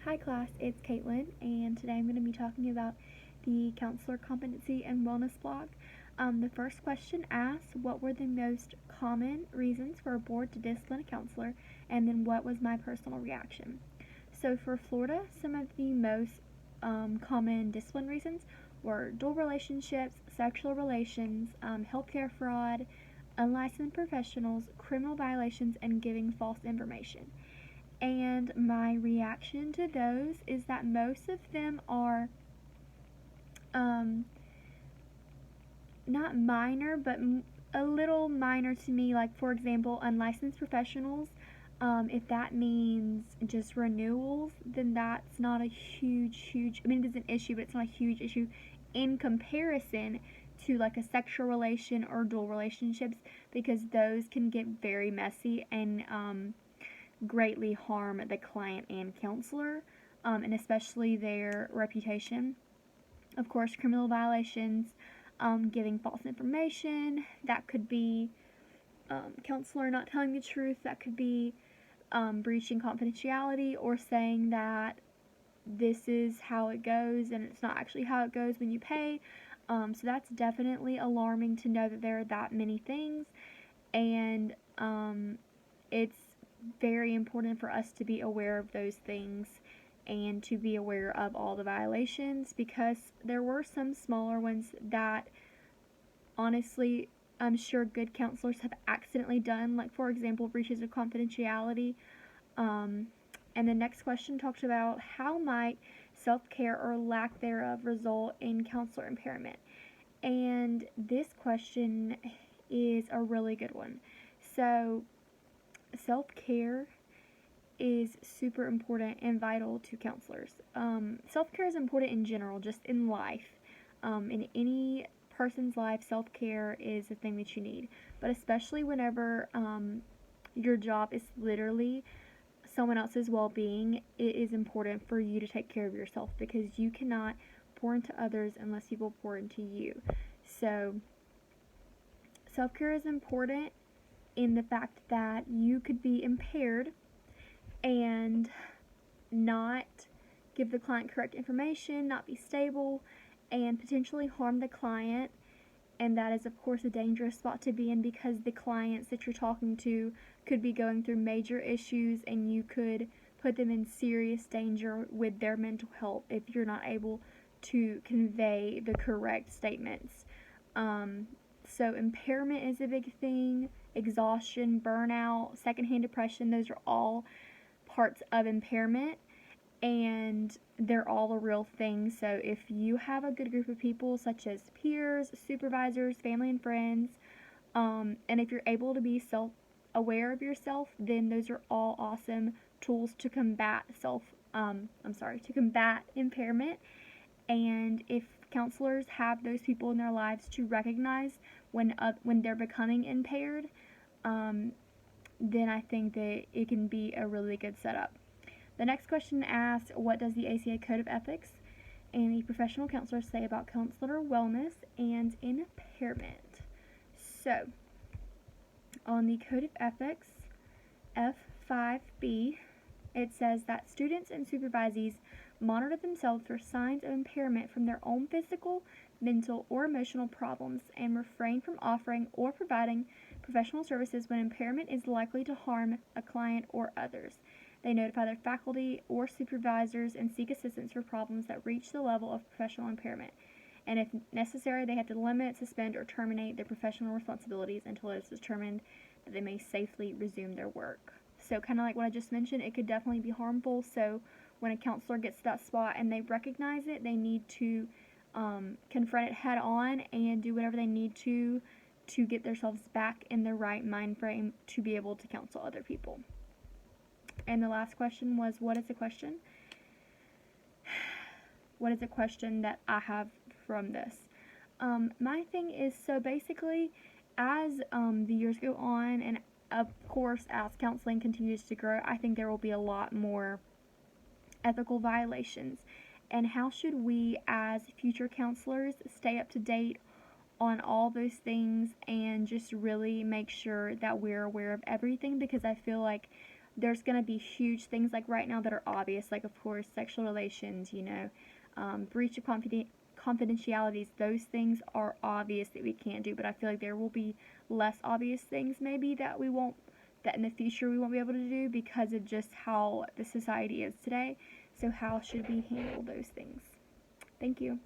Hi class, it's Caitlin, and today I'm going to be talking about the counselor competency and wellness block. The first question asks, what were the most common reasons for a board to discipline a counselor, and then what was my personal reaction? So for Florida, some of the most common discipline reasons were dual relationships, sexual relations, healthcare fraud, unlicensed professionals, criminal violations, and giving false information. And my reaction to those is that most of them are um, not minor, but a little minor to me. Like, for example, unlicensed professionals. If that means just renewals, then that's not a huge, I mean, it is an issue, but it's not a huge issue in comparison to like a sexual relation or dual relationships, because those can get very messy and greatly harm the client and counselor, and especially their reputation. Of course, criminal violations, giving false information, that could be counselor not telling the truth, that could be breaching confidentiality or saying that this is how it goes and it's not actually how it goes when you pay. So that's definitely alarming to know that there are that many things, and it's very important for us to be aware of those things and to be aware of all the violations, because there were some smaller ones that honestly I'm sure good counselors have accidentally done, like for example breaches of confidentiality. um, and the next question talks about how might self-care or lack thereof result in counselor impairment, and this question is a really good one. So self-care is super important and vital to counselors. Self-care is important in general, just in life. In any person's life, self-care is a thing that you need. But especially whenever your job is literally someone else's well-being, it is important for you to take care of yourself, because you cannot pour into others unless people pour into you. So self-care is important in the fact that you could be impaired and not give the client correct information, not be stable, and potentially harm the client. And that is, of course, a dangerous spot to be in, because the clients that you're talking to could be going through major issues and you could put them in serious danger with their mental health if you're not able to convey the correct statements. So, impairment is a big thing, exhaustion, burnout, secondhand depression, those are all parts of impairment, and they're all a real thing. So if you have a good group of people, such as peers, supervisors, family, and friends, and if you're able to be self-aware of yourself, then those are all awesome tools to combat to combat impairment. And if counselors have those people in their lives to recognize when they're becoming impaired, um, then I think that it can be a really good setup. The next question asks, what does the ACA Code of Ethics and the professional counselors say about counselor wellness and impairment? So, on the Code of Ethics, F5B, it says that students and supervisees monitor themselves for signs of impairment from their own physical, mental, or emotional problems, and refrain from offering or providing professional services when impairment is likely to harm a client or others. They notify their faculty or supervisors and seek assistance for problems that reach the level of professional impairment. And if necessary, they have to limit, suspend, or terminate their professional responsibilities until it is determined that they may safely resume their work. So kind of like what I just mentioned, it could definitely be harmful. So when a counselor gets to that spot and they recognize it, they need to confront it head on and do whatever they need to get themselves back in the right mind frame to be able to counsel other people. And the last question was, what is the question? What is the question that I have from this? My thing is, so basically, as the years go on, and of course as counseling continues to grow, I think there will be a lot more ethical violations. And how should we as future counselors stay up to date on all those things and just really make sure that we're aware of everything? Because I feel like there's going to be huge things like right now that are obvious, like, of course, sexual relations, breach of confidentialities. Those things are obvious that we can't do, but I feel like there will be less obvious things maybe that in the future we won't be able to do because of just how the society is today. So, how should we handle those things? Thank you.